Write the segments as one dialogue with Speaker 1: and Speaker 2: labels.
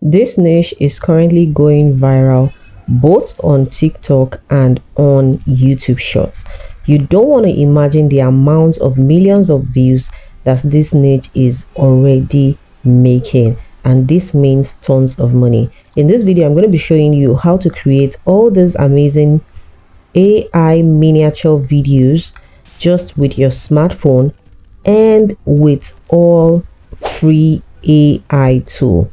Speaker 1: This niche is currently going viral both on TikTok and on YouTube Shorts. You don't want to imagine the amount of millions of views that this niche is already making, and this means tons of money. In this video, I'm going to be showing you how to create all these amazing AI miniature videos just with your smartphone and with all free AI tool.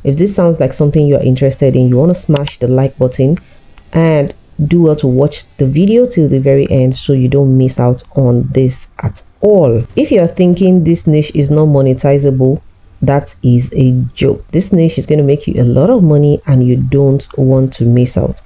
Speaker 1: If this sounds like something you're interested in, you want to smash the like button and do well to watch the video till the very end so you don't miss out on this at all. If you're thinking this niche is not monetizable, that is a joke. This niche is going to make you a lot of money and you don't want to miss out.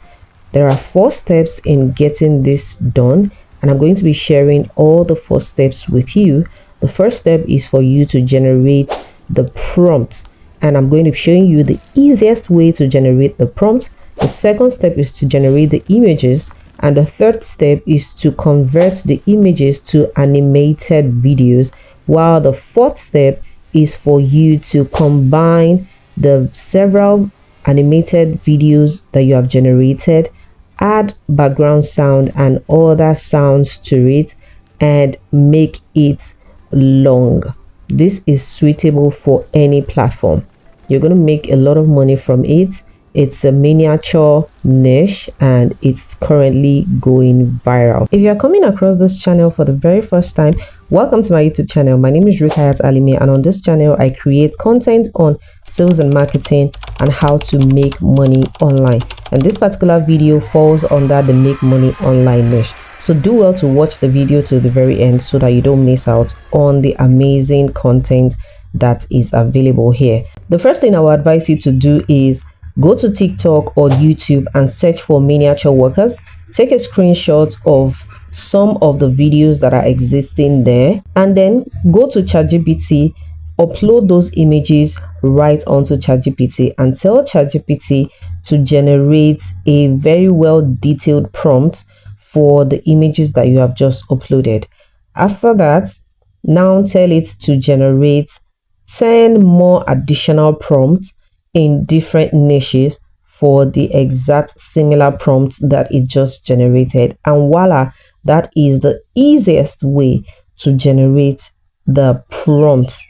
Speaker 1: There are 4 steps in getting this done, and I'm going to be sharing all the 4 steps with you. The first step is for you to generate the prompt, and I'm going to be showing you the easiest way to generate the prompt. The second step is to generate the images, and the third step is to convert the images to animated videos, while the fourth step is for you to combine the several animated videos that you have generated, add background sound and other sounds to it, and make it long. This is suitable for any platform. You're going to make a lot of money from it. It's a miniature niche and it's currently going viral. If you're coming across this channel for the very first time, welcome to my YouTube channel. My name is Rukayat Alimi, and on this channel I create content on sales and marketing and how to make money online. And this particular video falls under the make money online niche. So do well to watch the video to the very end so that you don't miss out on the amazing content that is available here. The first thing I would advise you to do is go to TikTok or YouTube and search for miniature workers. Take a screenshot of some of the videos that are existing there, and then go to ChatGPT, upload those images right onto ChatGPT, and tell ChatGPT to generate a very well detailed prompt for the images that you have just uploaded. After that, now tell it to generate 10 more additional prompts in different niches for the exact similar prompt that it just generated, and voila, that is the easiest way to generate the prompts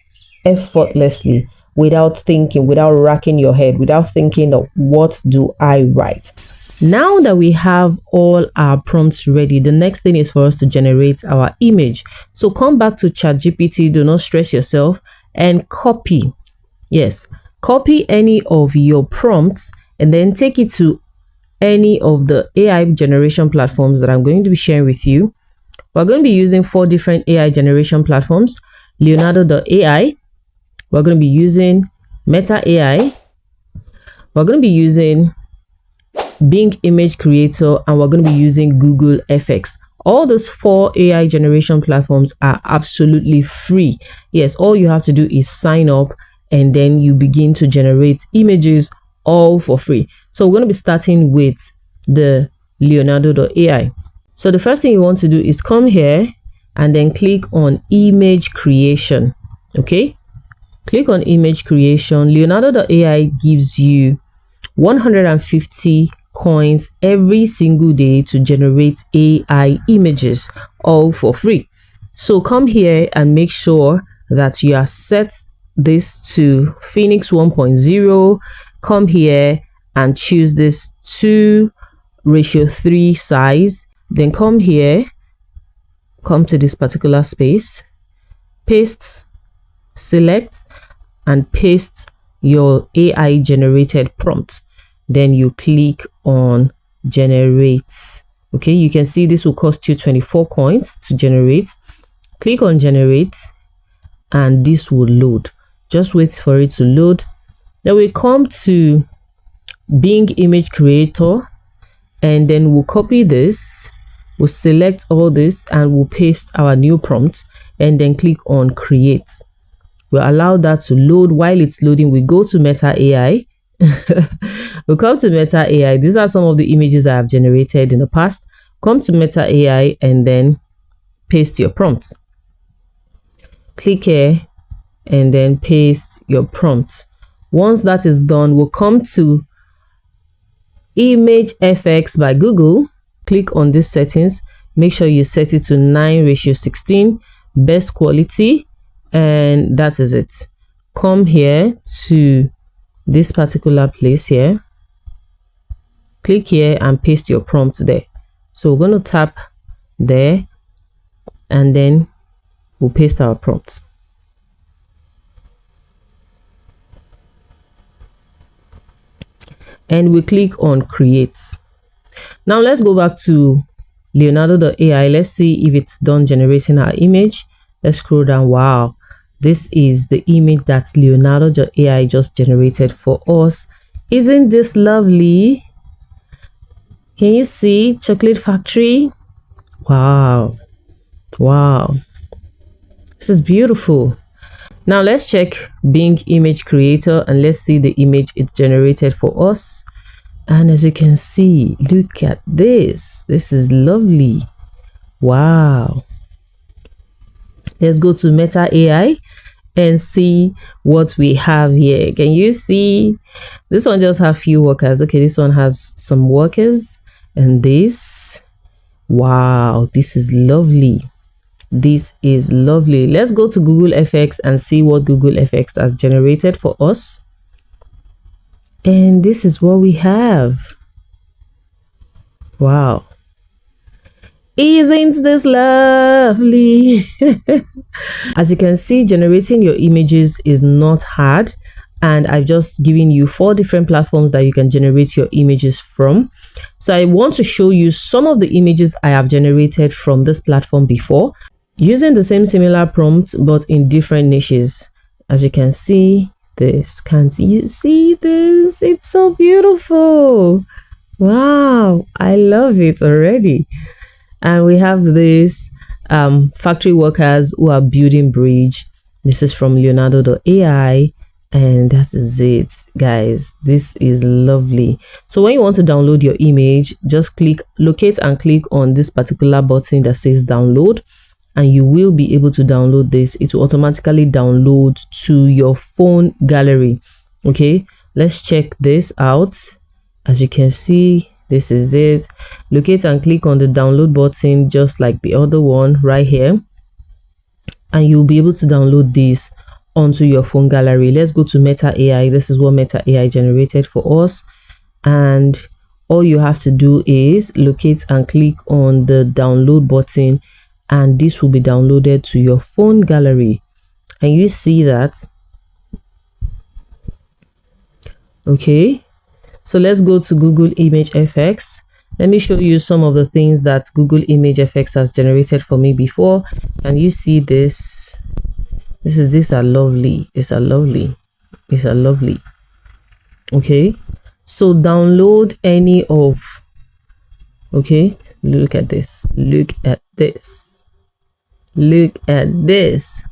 Speaker 1: effortlessly, without thinking, without racking your head, without thinking of what do I write. Now that we have all our prompts ready, the next thing is for us to generate our image. So come back to ChatGPT, do not stress yourself, and copy any of your prompts and then take it to any of the AI generation platforms that I'm going to be sharing with you. We're going to be using 4 different AI generation platforms: Leonardo.ai, we're going to be using Meta AI, we're going to be using Bing Image Creator, and we're going to be using Google FX. All those 4 AI generation platforms are absolutely free. Yes, all you have to do is sign up and then you begin to generate images all for free. So we're going to be starting with the Leonardo.ai. So the first thing you want to do is come here and then click on image creation. Okay, click on image creation. Leonardo.ai gives you 150 coins every single day to generate AI images all for free. So come here and make sure that you are set this to Phoenix 1.0. Come here and choose this 2:3 size. Then come here, come to this particular space, paste, select and paste your AI generated prompt. Then you click on generate. Okay, you can see this will cost you 24 coins to generate. Click on generate and this will load. Just wait for it to load. Then we come to Bing Image Creator, and then we'll copy this, we'll select all this and we'll paste our new prompt and then click on create. We'll allow that to load. While it's loading, we go to Meta AI. We'll come to Meta AI. These are some of the images I have generated in the past. Come to Meta AI and then paste your prompt. Click here and then paste your prompt. Once that is done, we'll come to Image FX by Google. Click on these settings. Make sure you set it to 9:16, best quality, and that is it. Come here to this particular place here. Click here and paste your prompt there. So we're going to tap there and then we'll paste our prompt. And we click on create. Now let's go back to Leonardo.ai. Let's see if it's done generating our image. Let's scroll down. Wow, this is the image that Leonardo.ai just generated for us. Isn't this lovely? Can you see chocolate factory? Wow, wow, this is beautiful. Now let's check Bing image creator and let's see the image it's generated for us. And as you can see, look at this. This is lovely. Wow. Let's go to Meta AI and see what we have here. Can you see? This one just have few workers. Okay, this one has some workers. And this, wow, this is lovely. This is lovely. Let's go to Google FX and see what Google FX has generated for us. And this is what we have. Wow. Isn't this lovely? As you can see, generating your images is not hard. And I've just given you 4 different platforms that you can generate your images from. So I want to show you some of the images I have generated from this platform before, using the same similar prompt but in different niches. As you can see this, can't you see this? It's so beautiful. Wow, I love it already. And we have this factory workers who are building bridge. This is from Leonardo.ai. And that is it, guys. This is lovely. So when you want to download your image, just click locate and click on this particular button that says download, and you will be able to download this. It will automatically download to your phone gallery. Okay, let's check this out. As you can see, this is it. Locate and click on the download button just like the other one right here, and you'll be able to download this onto your phone gallery. Let's go to Meta AI. This is what Meta AI generated for us, and all you have to do is locate and click on the download button, and this will be downloaded to your phone gallery. And you see that? Okay, so let's go to Google Image FX. Let me show you some of the things that Google Image FX has generated for me before. And you see this? These are lovely. These are lovely. These are lovely. Okay, so download any of. Okay, look at this. Look at this. Look at this.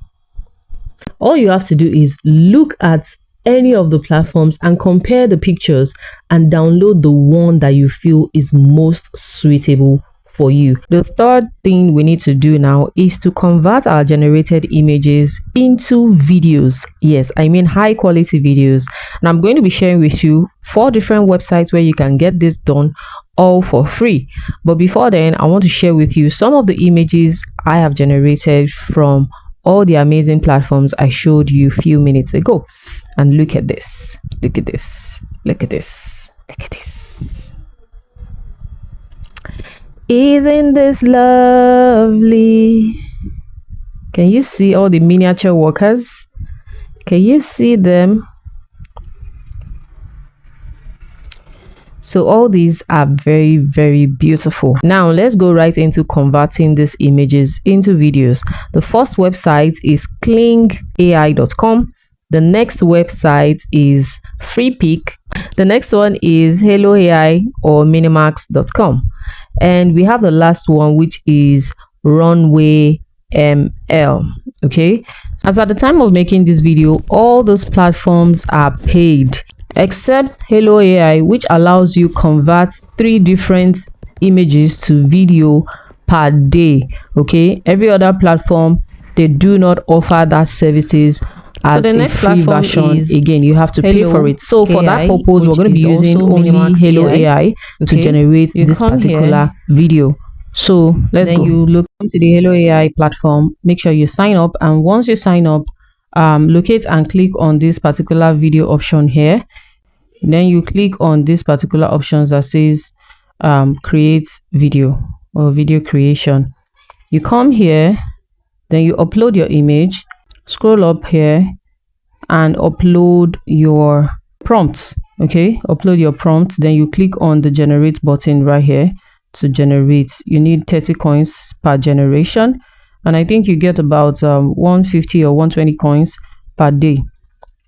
Speaker 1: All you have to do is look at any of the platforms and compare the pictures and download the one that you feel is most suitable for you. The third thing we need to do now is to convert our generated images into videos. Yes, I mean high quality videos. And I'm going to be sharing with you 4 different websites where you can get this done all for free. But before then, I want to share with you some of the images I have generated from all the amazing platforms I showed you a few minutes ago. And look at this. Look at this. Look at this. Look at this. Isn't this lovely? Can you see all the miniature workers? Can you see them? So all these are very, very beautiful. Now let's go right into converting these images into videos. The first website is klingai.com. The next website is FreePic. The next one is Hello AI or Minimax.com. And we have the last one, which is Runway ML. Okay, as at the time of making this video, all those platforms are paid except Hello AI, which allows you convert 3 different images to video per day. Okay, every other platform, they do not offer that services as
Speaker 2: the
Speaker 1: a
Speaker 2: next
Speaker 1: free version. Again, you have to pay for it. So for that purpose, we're going to be using only Hello AI to generate this particular video. So let's go. You look into the Hello AI platform, make sure you sign up, and once you sign up, locate and click on this particular video option here. Then you click on this particular options that says create video or video creation. You come here, then you upload your image, scroll up here and upload your prompts. Okay, upload your prompts, then you click on the generate button right here to generate. You need 30 coins per generation, and I think you get about 150 or 120 coins per day.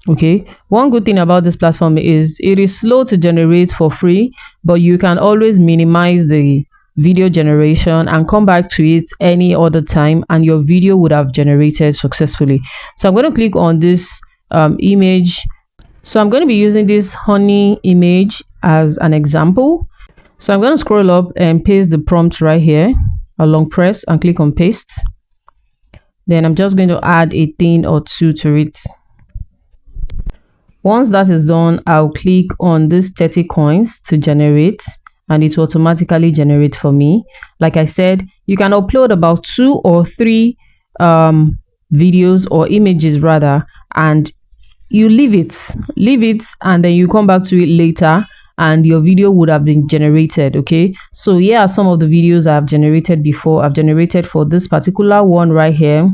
Speaker 1: Okay, one good thing about this platform is it is slow to generate for free, but you can always minimize the video generation and come back to it any other time and your video would have generated successfully. So I'm going to click on this image. So I'm going to be using this honey image as an example. So I'm going to scroll up and paste the prompt right here, a long press and click on paste. Then I'm just going to add a thing or two to it. Once that is done, I'll click on this 30 coins to generate and it will automatically generate for me. Like I said, you can upload about 2 or 3 videos or images rather, and you leave it and then you come back to it later and your video would have been generated. Okay, so here are some of the videos I've generated before. I've generated for this particular one right here.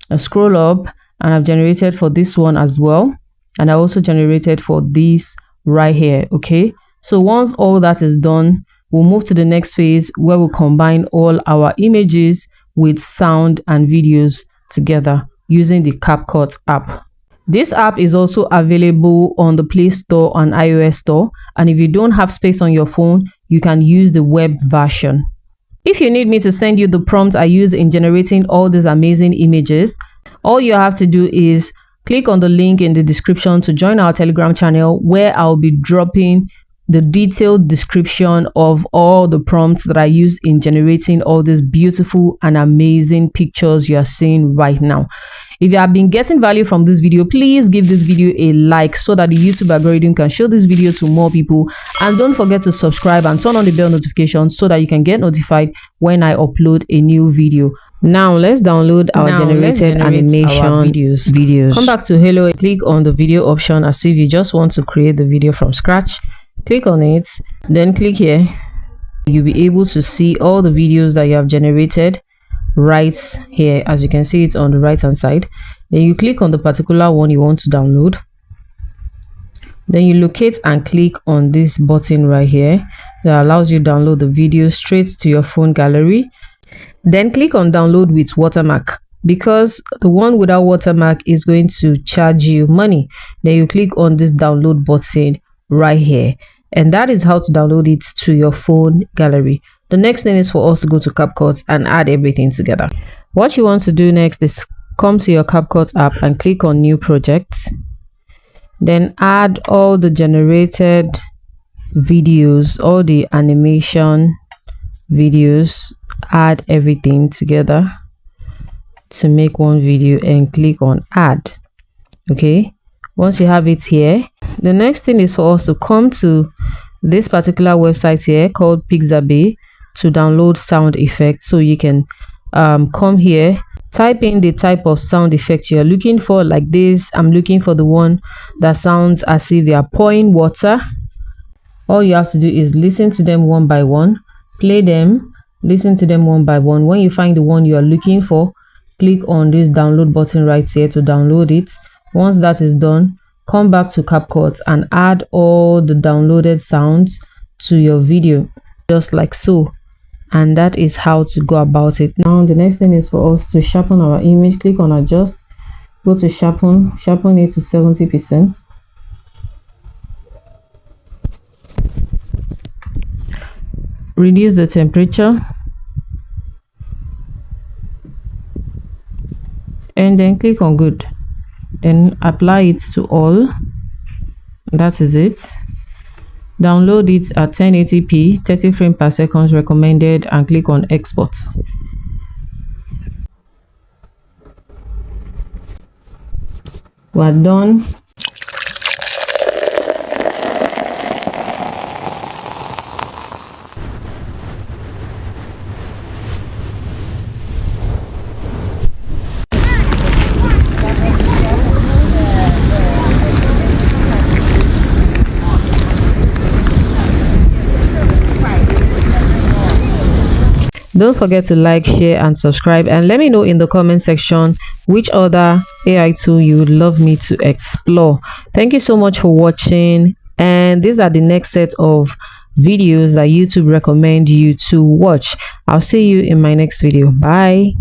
Speaker 1: I scroll up and I've generated for this one as well. And I also generated for this right here. Okay, so once all that is done, we'll move to the next phase where we'll combine all our images with sound and videos together using the CapCut app. This app is also available on the Play Store and iOS Store, and if you don't have space on your phone, you can use the web version. If you need me to send you the prompt I use in generating all these amazing images, all you have to do is click on the link in the description to join our Telegram channel, where I'll be dropping the detailed description of all the prompts that I use in generating all these beautiful and amazing pictures you are seeing right now. If you have been getting value from this video, please give this video a like so that the YouTube algorithm can show this video to more people. And don't forget to subscribe and turn on the bell notification so that you can get notified when I upload a new video. Now let's download our generated animation videos. Come back to Hello, click on the video option as if you just want to create the video from scratch. Click on it, then click here. You'll be able to see all the videos that you have generated right here. As you can see, it's on the right hand side. Then you click on the particular one you want to download. Then you locate and click on this button right here that allows you to download the video straight to your phone gallery. Then click on download with watermark, because the one without watermark is going to charge you money. Then you click on this download button right here, and that is how to download it to your phone gallery. The next thing is for us to go to CapCut and add everything together. What you want to do next is come to your CapCut app and click on new projects, then add all the generated videos, all the animation videos, add everything together to make one video and click on add. Okay, once you have it here, the next thing is for us to come to this particular website here called Pixabay to download sound effects. So you can come here, type in the type of sound effect you're looking for. Like this, I'm looking for the one that sounds as if they are pouring water. All you have to do is listen to them one by one, play them, listen to them one by one. When you find the one you are looking for, click on this download button right here to download it. Once that is done, come back to CapCut and add all the downloaded sounds to your video, just like so. And that is how to go about it. Now the next thing is for us to sharpen our image. Click on adjust, go to sharpen it to 70%. Reduce the temperature and then click on good, then apply it to all. That is it. Download it at 1080p, 30 frames per second recommended, and click on export. We're done. Don't forget to like, share, and subscribe. And let me know in the comment section which other AI tool you would love me to explore. Thank you so much for watching. And these are the next set of videos that YouTube recommend you to watch. I'll see you in my next video. Bye.